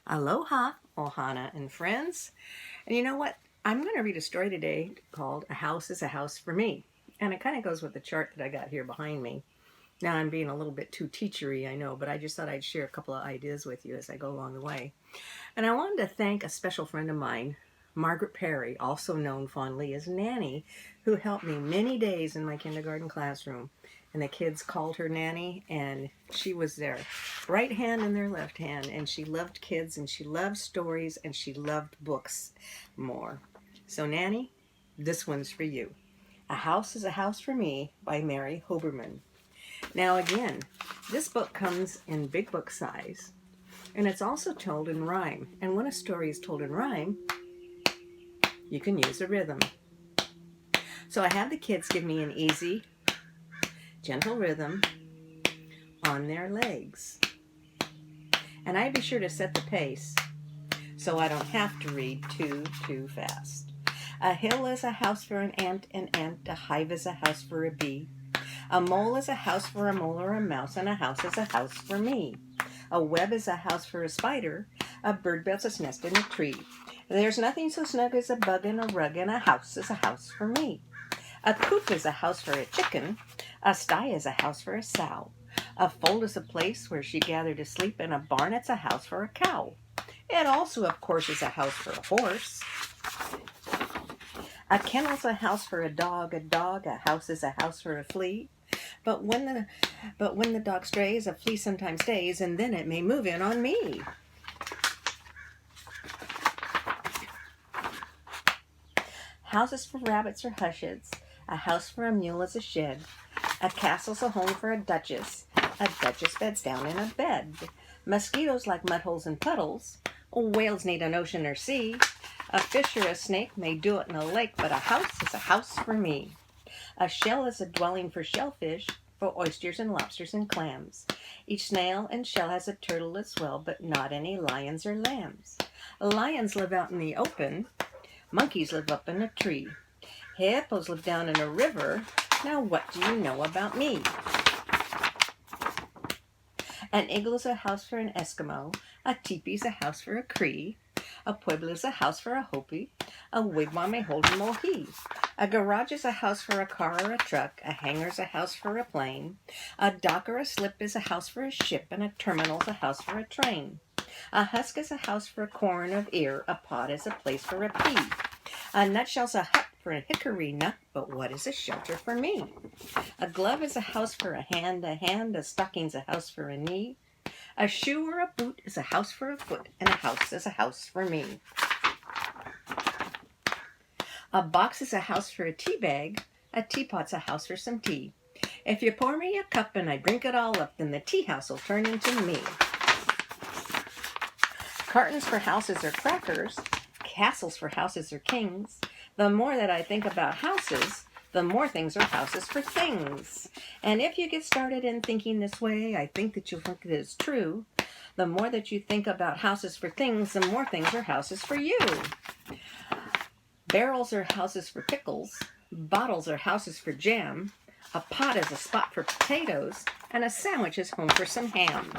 Aloha, Ohana, and friends. And you know what? I'm going to read a story today called A House is a House for Me. And it kind of goes with the chart that I got here behind me. Now I'm being a little bit too teachery, I know, but I just thought I'd share a couple of ideas with you as I go along the way. And I wanted to thank a special friend of mine, Margaret Perry, also known fondly as Nanny, who helped me many days in my kindergarten classroom. And the kids called her Nanny, and she was their right hand and their left hand. And she loved kids, and she loved stories, and she loved books more. So, Nanny, this one's for you. A House is a House for Me by Mary Hoberman. Now, again, this book comes in big book size, and it's also told in rhyme. And when a story is told in rhyme, you can use a rhythm. So I have the kids give me an easy, gentle rhythm on their legs. And I be sure to set the pace so I don't have to read too fast. A hill is a house for an ant, a hive is a house for a bee. A mole is a house for a mole or a mouse, and a house is a house for me. A web is a house for a spider, a bird builds its nest in a tree. There's nothing so snug as a bug in a rug, and a house is a house for me. A coop is a house for a chicken, a sty is a house for a sow. A fold is a place where she gathered to sleep, and a barn it's a house for a cow. It also, of course, is a house for a horse. A kennel's a house for a dog, a house is a house for a flea. But when the dog strays, a flea sometimes stays, and then it may move in on me. Houses for rabbits are hushes, a house for a mule is a shed. A castle's a home for a duchess beds down in a bed. Mosquitoes like mud holes and puddles, whales need an ocean or sea. A fish or a snake may do it in a lake, but a house is a house for me. A shell is a dwelling for shellfish, for oysters and lobsters and clams. Each snail and shell has a turtle as well, but not any lions or lambs. Lions live out in the open, monkeys live up in a tree. Hippos live down in a river. Now what do you know about me? An igloo is a house for an Eskimo, a teepee is a house for a Cree. A pueblo is a house for a Hopi, a wigwam may hold a Mohi. A garage is a house for a car or a truck, a hangar is a house for a plane. A dock or a slip is a house for a ship, and a terminal is a house for a train. A husk is a house for a corn of ear, a pod is a place for a pea. A nutshell's a hut for a hickory nut, but what is a shelter for me? A glove is a house for a hand, a stocking's a house for a knee. A shoe or a boot is a house for a foot, and a house is a house for me. A box is a house for a tea bag, a teapot's a house for some tea. If you pour me a cup and I drink it all up, then the tea house will turn into me. Cartons for houses are crackers, castles for houses are kings. The more that I think about houses, the more things are houses for things. And if you get started in thinking this way, I think that you'll think that it's true. The more that you think about houses for things, the more things are houses for you. Barrels are houses for pickles. Bottles are houses for jam. A pot is a spot for potatoes. And a sandwich is home for some ham.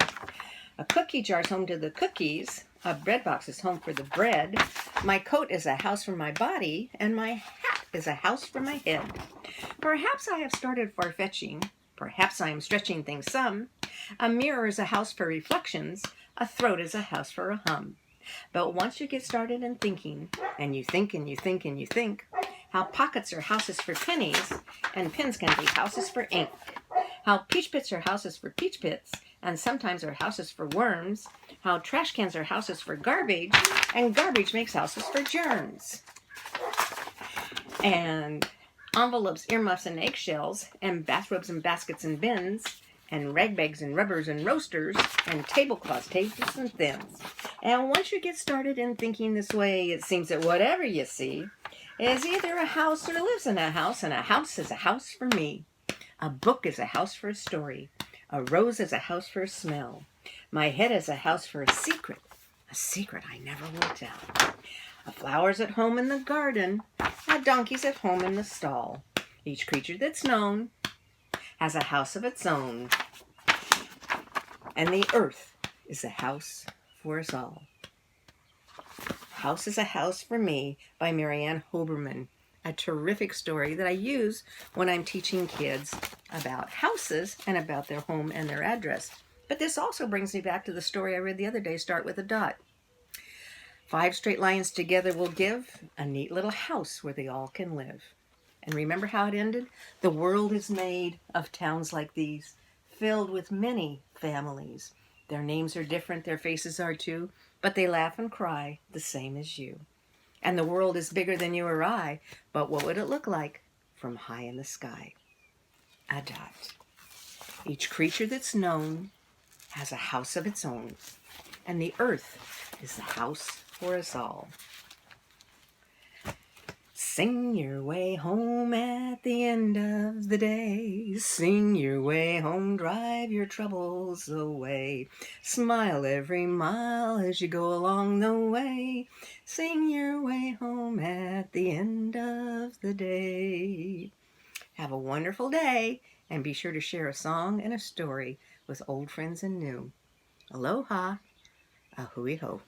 A cookie jar is home to the cookies. A bread box is home for the bread. My coat is a house for my body, and my hat is a house for my head. Perhaps I have started far-fetching. Perhaps I am stretching things some. A mirror is a house for reflections. A throat is a house for a hum. But once you get started in thinking, and you think and you think and you think, how pockets are houses for pennies, and pens can be houses for ink. How peach pits are houses for peach pits, and sometimes are houses for worms. How trash cans are houses for garbage, and garbage makes houses for germs. And envelopes, earmuffs, and eggshells, and bathrobes and baskets and bins, and rag bags and rubbers and roasters, and tablecloths, tables and thins. And once you get started in thinking this way, it seems that whatever you see is either a house or lives in a house, and a house is a house for me. A book is a house for a story. A rose is a house for a smell. My head is a house for a secret I never will tell. A flower's at home in the garden. A donkey's at home in the stall. Each creature that's known has a house of its own. And the earth is a house for us all. House is a House for Me by Hoberman. A terrific story that I use when I'm teaching kids about houses and about their home and their address. But this also brings me back to the story I read the other day, Start with a Dot. 5 straight lines together will give a neat little house where they all can live. And remember how it ended? The world is made of towns like these, filled with many families. Their names are different, their faces are too, but they laugh and cry the same as you. And the world is bigger than you or I, but what would it look like from high in the sky? A dot. Each creature that's known has a house of its own, and the earth is the house for us all. Sing your way home at the end of the day. Sing your way home, drive your troubles away. Smile every mile as you go along the way. Sing your way home at the end of the day. Have a wonderful day, and be sure to share a song and a story with old friends and new. Aloha, a hui ho.